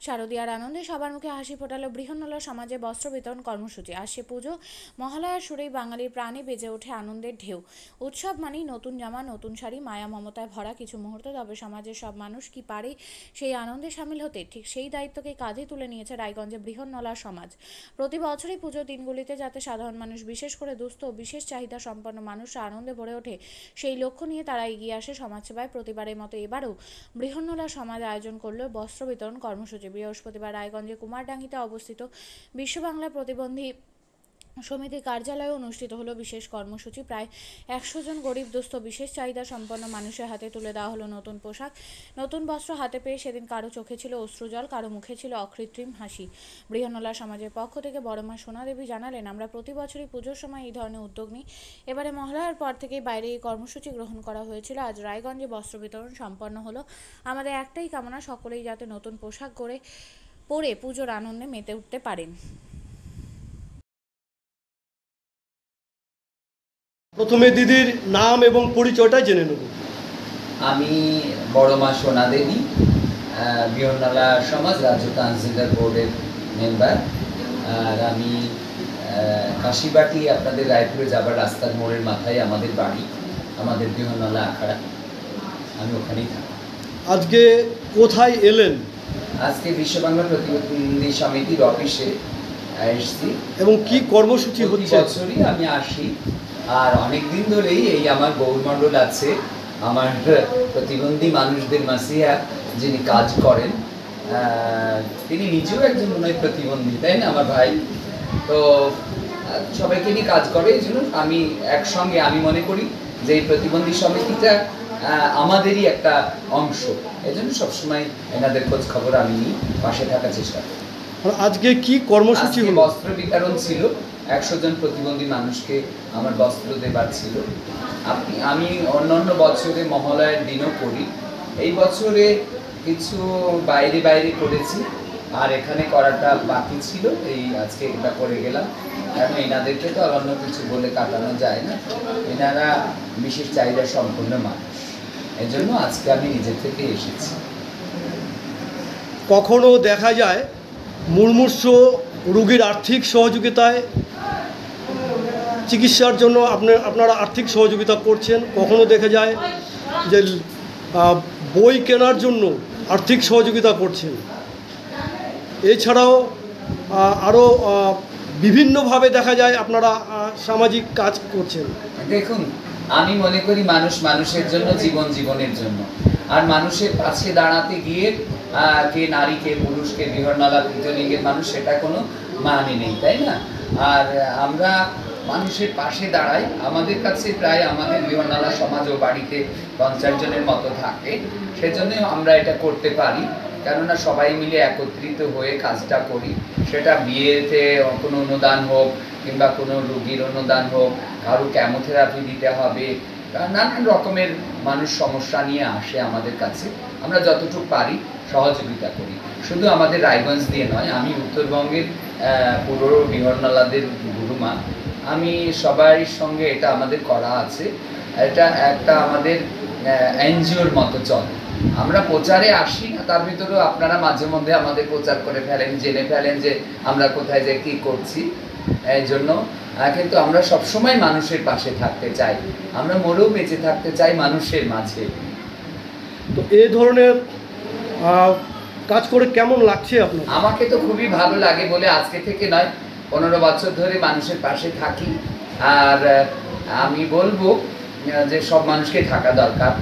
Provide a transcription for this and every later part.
শারদীয়ার আনন্দে সবার মুখে হাসি ফোটালো বৃহন্নলা সমাজে বস্ত্র বিতরণ কর্মসূচি। আসছে পুজো, মহালয়ার সুরেই বাঙালির প্রাণে বেজে ওঠে আনন্দের ঢেউ। উৎসব মানেই নতুন জামা, নতুন শাড়ি, মায়া মমতায় ভরা কিছু মুহূর্ত। তবে সমাজের সব মানুষ কি পারে সেই আনন্দে সামিল হতে? ঠিক সেই দায়িত্বকে কাঁধে তুলে নিয়েছে রায়গঞ্জে বৃহন্নলা সমাজ। প্রতি বছরই পুজোর দিনগুলিতে যাতে সাধারণ মানুষ, বিশেষ করে দুস্থ ও বিশেষ চাহিদা সম্পন্ন মানুষরা আনন্দে ভরে ওঠে, সেই লক্ষ্য নিয়ে তারা এগিয়ে আসে সমাজসেবায়। প্রতিবারের মতো এবারও বৃহন্নলা সমাজ আয়োজন করল বস্ত্র বিতরণ কর্মসূচি। বৃহস্পতিবার রায়গঞ্জে কুমারডাঙ্গিতে অবস্থিত বিশ্ব বাংলা প্রতিবন্ধী সমিতির কার্যালয়ে অনুষ্ঠিত হলো বিশেষ কর্মসূচি। প্রায় 100 জন গরিব দুস্থ বিশেষ চাহিদা সম্পন্ন মানুষের হাতে তুলে দেওয়া হলো নতুন পোশাক, নতুন বস্ত্র। হাতে পেয়ে সেদিন কারো চোখে ছিল অশ্রুজল, কারো মুখে ছিল অকৃত্রিম হাসি। বৃহন্নলা সমাজের পক্ষ থেকে বড়মা সোনা দেবী জানালেন, আমরা প্রতি বছরই পুজোর সময় এই ধরনের উদ্যোগ নিই। এবারে মহালয়ার পর থেকেই বাইরে এই কর্মসূচি গ্রহণ করা হয়েছিল। আজ রায়গঞ্জে বস্ত্র বিতরণ সম্পন্ন হলো। আমাদের একটাই কামনা, সকলেই যাতে নতুন পোশাক পরে পুজোর আনন্দে মেতে উঠতে পারেন। প্রথমে দিদির নাম এবং পরিচয়টা জেনে নেব। আমি বড়মা সোনা দেবী, বৃহন্নলা সমাজ রাজ্য কাউন্সিলর বোর্ডের মেম্বার। আর আমি কাশিবাটি, আপনাদের রায়পুরে যাবার রাস্তার মোড়ের মাথায় আমাদের বাড়ি, আমাদের বৃহন্নলা আখাড়া, আমি ওখানেই থাকি। আজকে কোথায় এলেন? আজকে বিশ্ব বাংলা প্রতিবন্ধী সমিতির অফিসে এসেছি। এবং কি কর্মসূচি হচ্ছে? বছরই আমি আসি, আর অনেক দিন ধরেই এই আমার গৌরমণ্ডল আছে, আমার প্রতিবন্ধী মানুষদের মাসিয়া যিনি কাজ করেন, তিনি নিজেও একজন মনে হয় প্রতিবন্ধী, তাই না আমার ভাই? তো সবাইকে নিয়ে কাজ করে, এই জন্য আমি একসঙ্গে আমি মনে করি যে এই প্রতিবন্ধী সমিতিটা আমাদেরই একটা অংশ। এই জন্য সবসময় এনাদের খোঁজ খবর আমি নিই, পাশে থাকার চেষ্টা করি। আজকে কি কর্মসূচি হলো? বস্ত্র বিতরণ ছিল, 100 জন প্রতিবন্ধী মানুষকে আমার বস্ত্র দেবার ছিল। আমি অন্যান্য বছরে মহালয়ার দিনও করি, এই বছরে কিছু বাইরে করেছি, আর এখানে করাটা বাকি ছিল, এই আজকে এটা করে গেলাম। কারণ এনাদেরকে তো আর অন্য কিছু বলে কাটানো যায় না, এনারা বিশেষ চাহিদা সম্পন্ন মানুষ, এজন্য আজকে আমি নিজে থেকে এসেছি। কখনো দেখা যায় মুমূর্ষু রোগীর আর্থিক সহযোগিতায় চিকিৎসার জন্য আপনারা আর্থিক সহযোগিতা করছেন, কখনো দেখা যায় যে বই কেনার জন্য আর্থিক সহযোগিতা করছেন, এছাড়াও আরও বিভিন্নভাবে দেখা যায় আপনারা সামাজিক কাজ করছেন। দেখুন, আমি মনে করি মানুষ মানুষের জন্য, জীবন জীবনের জন্য। আর মানুষের পাশে দাঁড়াতে গিয়ে কে নারী, কে পুরুষ, কে বৃহন্নলা তৃতীয় লিঙ্গের মানুষ, সেটা কোনো মানে নেই, তাই না? আর আমরা মানুষের পাশে দাঁড়াই। আমাদের কাছে প্রায় আমাদের বৃহন্নলা সমাজ ও বাড়িতে 50 জনের মতো থাকে, সেজন্য আমরা এটা করতে পারি। কেননা সবাই মিলে একত্রিত হয়ে কাজটা করি, সেটা বিয়েতে কোনো অনুদান হোক কিংবা কোনো রোগীর অনুদান হোক, কারো কেমোথেরাপি দিতে হবে, নানান রকমের মানুষ সমস্যা নিয়ে আসে আমাদের কাছে, আমরা যতটুকু পারি সহযোগিতা করি। শুধু আমাদের রায়গঞ্জ দিয়ে নয়, আমি উত্তরবঙ্গের পুরো বৃহন্নলাদের গুরুমা, আমি সবার সঙ্গে এটা আমাদের করা আছে। এটা একটা আমাদের এনজিওর মতো চলে। আমরা প্রচারে আসি না, তার ভিতরেও আপনারা মাঝে মধ্যে আমাদের প্রচার করে ফেলেন, জেনে ফেলেন যে আমরা কোথায় যে কী করছি। এই জন্য কিন্তু আমরা সবসময় মানুষের পাশে থাকতে চাই, আমরা মরেও বেঁচে থাকতে চাই মানুষের মাঝে। তো এই ধরনের কাজ করে কেমন লাগছে আপনার? আমাকে তো খুবই ভালো লাগে, বলে আজকে থেকে নয়, 15 বছর ধরে মানুষের পাশে থাকি। আর আমি বলবো যে সব মানুষকে থাকা দরকার,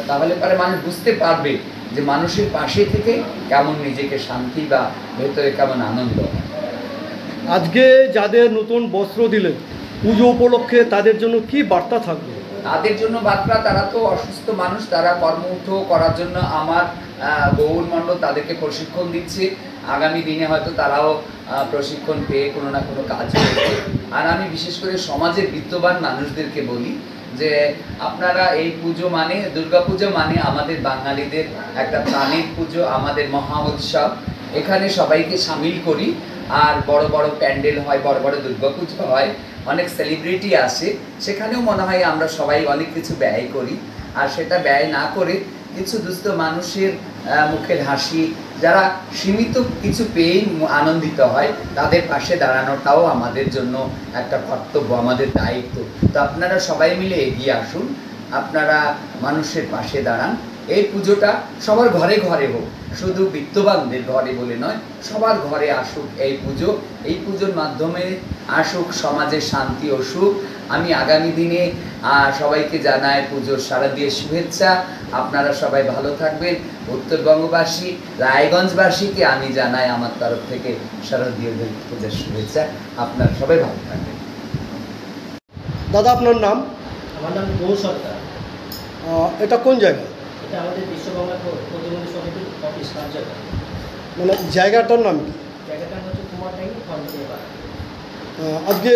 তাহলে পরে মানুষ বুঝতে পারবে যে মানুষের পাশে থেকে কেমন নিজেকে শান্তি বা ভেতরে কেমন আনন্দ। আজকে যাদের নতুন বস্ত্র দিলেন পুজো উপলক্ষে, তাদের জন্য কি বার্তা থাকবে? তাদের জন্য বার্তা, তারা তো অসুস্থ মানুষ, তারা কর্মঠ করার জন্য আমার গৌরমণ্ডল তাদেরকে প্রশিক্ষণ দিচ্ছে। আগামী দিনে হয়তো তারাও প্রশিক্ষণ পেয়ে কোনো না কোনো কাজ করবে। আর আমি বিশেষ করে সমাজের বিত্তবান মানুষদেরকে বলি যে আপনারা এই পুজো মানে, দুর্গাপুজো মানে আমাদের বাঙালিদের একটা প্রাণের পুজো, আমাদের মহা উৎসব। এখানে সবাইকে সামিল করি, আর বড় বড় প্যান্ডেল হয়, বড় বড় দুর্গাপুজো হয়, অনেক সেলিব্রিটি আসে, সেখানেও মনে হয় আমরা সবাই অনেক কিছু ব্যয় করি। আর সেটা ব্যয় না করে কিছু দুস্থ মানুষের মুখের হাসি, যারা সীমিত কিছু পেয়েই আনন্দিত হয়, তাদের পাশে দাঁড়ানোটাও আমাদের জন্য একটা কর্তব্য, আমাদের দায়িত্ব। তো আপনারা সবাই মিলে এগিয়ে আসুন, আপনারা মানুষের পাশে দাঁড়ান। এই পুজোটা সবার ঘরে ঘরে হোক, শুধু বিত্তবানদের ঘরে বলে নয়, সবার ঘরে আসুক এই পুজো। এই পুজোর মাধ্যমে আসুক সমাজের শান্তি ও সুখ। আমি আগামী দিনে সবাইকে জানাই পুজোর শারদীয় শুভেচ্ছা। আপনারা সবাই ভালো থাকবেন। উত্তরবঙ্গবাসী, রায়গঞ্জবাসীকে আমি জানাই আমার তরফ থেকে শারদীয় পূজার শুভেচ্ছা। আপনারা সবাই ভালো থাকবেন। দাদা, আপনার নাম? আমার নাম গৌর সরকার। এটা কোন জায়গা? এটা আমাদের বিশ্ববাংলা প্রতিবন্ধী সমিতির অফিস কার্যালয়। মানে জায়গাটার নাম কি? জায়গাটার হচ্ছে কুমারডাঙ্গি খন্ডেপাড়া। আজকে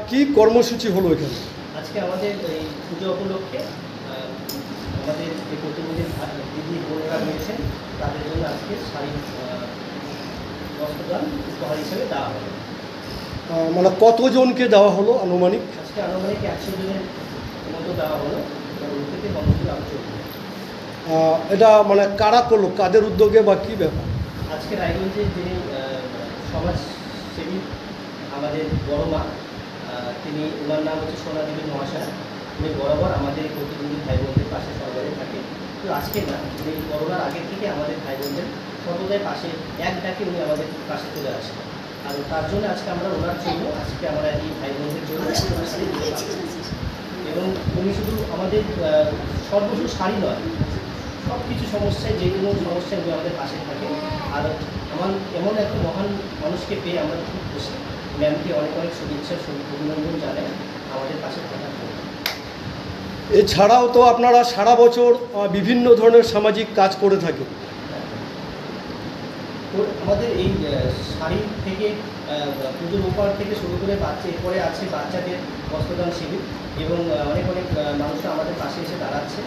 কি কর্মসূচি হলো এখানে? আজকে আমাদের এই পুজো উপলক্ষে আমাদের যে প্রতিবন্ধী দিদি বোনেরা রয়েছেন তাদের জন্য আজকে শাড়ি বস্ত্রদান উপহার হিসেবে দেওয়া হলো। মানে কতজনকে দেওয়া হলো আনুমানিক? আজকে আনুমানিক 100 জনের মতো দেওয়া হলো। থেকে কর্মসূচি আলোচনা এটা মানে কারা করলো, কাদের উদ্যোগে বা কী ব্যাপার? আজকে রায়গঞ্জের যিনি সমাজসেবী আমাদের বড় মা, তিনি, ওনার নাম হচ্ছে সোনা দেবী মহাশয়। উনি বরাবর আমাদের প্রতিবন্ধী ভাই বোনদের পাশে সর্বদাই থাকে। তো আজকে না, উনি করোনার আগের থেকে আমাদের ভাই বোনদের সর্বদাই পাশে এক ডাকে উনি আমাদের পাশে চলে আসেন। আর তার জন্য আজকে আমরা ওনার জন্য আজকে আমরা এই ভাই বোনদের জন্য শাড়ি দিতে পারছি। এবং উনি শুধু আমাদের সর্বস্ব শাড়ি নয়, সব কিছু সমস্যায়, যে কোনো সমস্যায় উনি আমাদের পাশে থাকে। আর এমন একটা মহান মানুষকে পেয়ে আমরা খুব খুশি। ম্যামকে অনেক অনেক শুভেচ্ছা অভিনন্দন জানাই আমাদের পাশে থাকার জন্য। এছাড়াও তো আপনারা সারা বছর বিভিন্ন ধরনের সামাজিক কাজ করে থাকেন। তো আমাদের এই শাড়ি থেকে পুজোর উপহার থেকে শুরু করে এরপরে আছে বাচ্চাদের বস্ত্রদান শিবির, এবং অনেক অনেক মানুষরা আমাদের পাশে এসে দাঁড়াচ্ছে।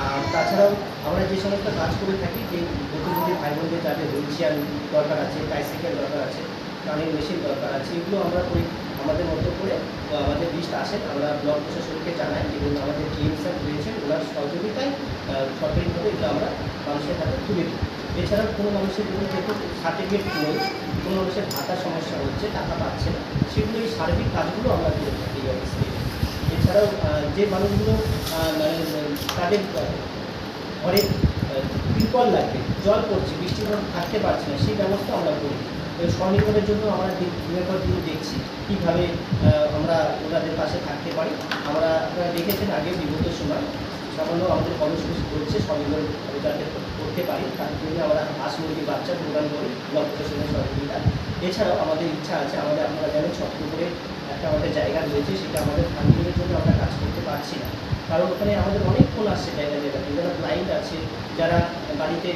আর তাছাড়াও আমরা যে সমস্ত কাজ করে থাকি, যে প্রতিবন্ধী ভাই বোনদের যাদের হুইল চেয়ার দরকার আছে, বাইসাইকেল দরকার আছে, কানের মেশিন দরকার আছে, এগুলো আমরা করি আমাদের মতো করে। আমাদের লিস্ট আসে, আমরা ব্লক প্রশাসনকে জানাই, এবং আমাদের জিএম স্যার রয়েছেন, ওনার সহযোগিতায় সরকারিভাবে এগুলো আমরা মানুষের হাতে তুলে দিই। এছাড়াও কোনো মানুষের যদি দেখুন সার্টিফিকেট নেই, কোনো মানুষের ভাতার সমস্যা হচ্ছে, টাকা পাচ্ছে না, সেগুলো এই সার্বিক কাজগুলো আমরা করে থাকি এই অফিস থেকে। এছাড়াও যে মানুষগুলো মানে তাদের ঘরে টিউবওয়েল লাগবে, জল পড়ছে, বৃষ্টির জন্য থাকতে পারছে না, সেই ব্যবস্থা আমরা করি। স্বনির্ভরের জন্য আমরা দিনের পর দিন দেখছি কীভাবে আমরা ওনাদের পাশে থাকতে পারি। আপনারা দেখেছেন আগে বিগত সময় সামান্য আমাদের কর্মসূচি করছে স্বনির্ভর যাতে করতে পারি, তার জন্য আমরা হাঁস মুরগি বাচ্চা প্রদান করি ব্লক প্রশাসনের সহযোগিতা। এছাড়াও আমাদের ইচ্ছা আছে, আপনারা জানেন ছত্র করে একটা আমাদের জায়গা রয়েছে, সেটা আমাদের ফান্ডিংয়ের জন্য আমরা কাজ করতে পারছি না, কারণ ওখানে আমাদের অনেক ফোন আসছে জায়গাতে, যারা ব্লাইন্ড আছে, যারা বাড়িতে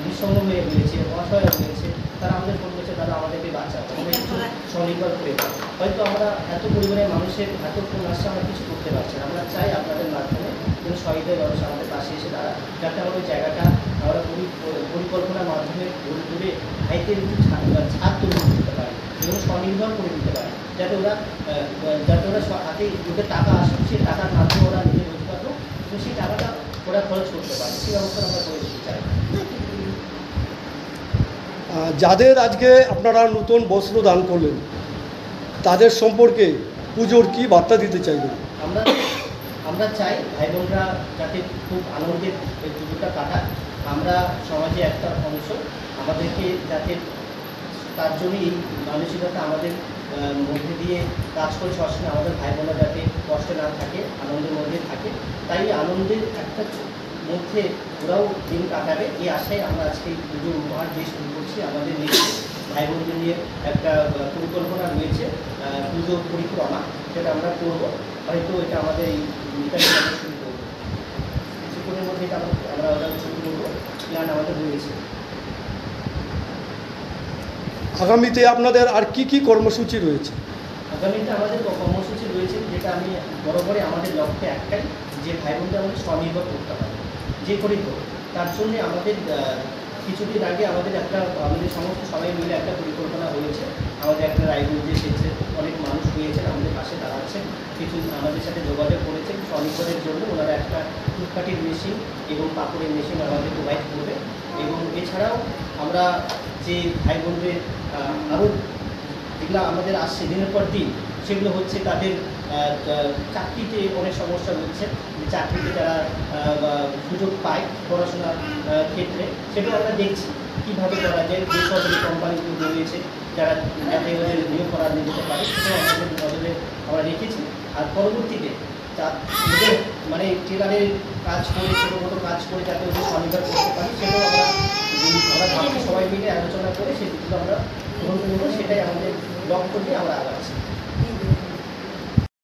নিঃসঙ্গ হয়ে রয়েছে, অসহায় রয়েছে, তারা আমাদের ফোন করছে, তারা আমাদেরকে বাঁচাবে, আমাদের কিছু স্বনির্ভর করে দেয়। হয়তো আমরা এত পরিমাণে মানুষের এত ফোন আসছে, আমরা কিছু করতে পারছি না। আমরা চাই আপনাদের মাধ্যমে যেন সহায়তায় মানুষ আমাদের পাশে এসে দাঁড়া, যাতে আমাদের জায়গাটা আমরা পরিকল্পনার মাধ্যমে গড়ে তুলে ভাইদের একটু ছাদ তৈরি করতে পারি এবং স্বনির্ভর করে দিতে পারি, যাতে ওরা হাতে ওদের টাকা আসুক, সেই টাকার মাধ্যমে ওরা নিজে রোজগার হোক এবং সেই টাকাটা ওরা খরচ করতে পারে, সেই ব্যবস্থা আমরা করে দিতে চাই। যাদের আজকে আপনারা নতুন বস্ত্র দান করলেন, তাদের সম্পর্কে পুজোর কি বার্তা দিতে চাইবেন? আমরা চাই ভাই বোনরা যাতে খুব আনন্দের এই পুজোটা কাটায়। আমরা সমাজে একটা অংশ, আমাদেরকে যাতে তার জন্যই এই মানসিকতা আমাদের মধ্যে দিয়ে কাজ করে সবসময় আমাদের ভাই বোনরা যাতে কষ্ট না থাকে, আনন্দের মধ্যে থাকে। তাই আনন্দের একটা মধ্যে ওরাও দিন কাটাবে, এই আশায় আমরা আজকে এই পুজোর উপহার দিয়ে শুরু করছি। আমাদের নিজের ভাই বোনদের নিয়ে একটা পরিকল্পনা রয়েছে, পুজো পরিক্রমা, সেটা আমরা করবো। হয়তো এটা আমাদের এই শুরু করবো কিছুক্ষণের মধ্যে, এটা আমরা ওটা শুরু করবো, প্ল্যান আমাদের রয়েছে। আগামীতে আপনাদের আর কি কি কর্মসূচি রয়েছে? আগামীতে আমাদের কর্মসূচি রয়েছে, যেটা আমি বরাবরই আমাদের লক্ষ্যে একটাই, যে ভাই বোনদের আমাদের স্বনির্ভর করতে হবে যে করেই হোক। তার জন্যে আমাদের কিছুদিন আগে আমাদের সমস্ত সবাই মিলে একটা পরিকল্পনা হয়েছে। আমাদের একটা রায়গঞ্জে এসেছে, অনেক মানুষ হয়েছেন, আমাদের পাশে দাঁড়াচ্ছেন, কিছু আমাদের সাথে যোগাযোগ করেছেন স্বনির্ভরের জন্য। ওনারা একটা ধূপকাঠির মেশিন এবং পাপড়ের মেশিন আমাদের প্রোভাইড করবে, এবং এছাড়াও আমরা যে ভাই বোনদের আরও যেগুলো আমাদের আসছে দিনের পর দিন, সেগুলো হচ্ছে তাদের চাকরিতে অনেক সমস্যা হচ্ছে, চাকরিতে যারা সুযোগ পায় পড়াশোনার ক্ষেত্রে, সেটাও আমরা দেখছি কীভাবে করা যায়। বেসরকারি কোম্পানিগুলো রয়েছে যারা যাতে ওদের নিয়োগ করা যেতে পারে, সেটাও আমাদের নজরে আমরা রেখেছি। আর পরবর্তীতে ওদের মানে টেলারের কাজ করে, ছোটো মোটো কাজ করে যাতে ওদের স্বনির্ভর করতে পারি, সেটাও আমরা ভাবছি সবাই মিলে আলোচনা করে সেই দিকগুলো আমরা গ্রহণ করবো। সেটাই আমাদের লক্ষ্য নিয়ে আমরা আগাচ্ছি।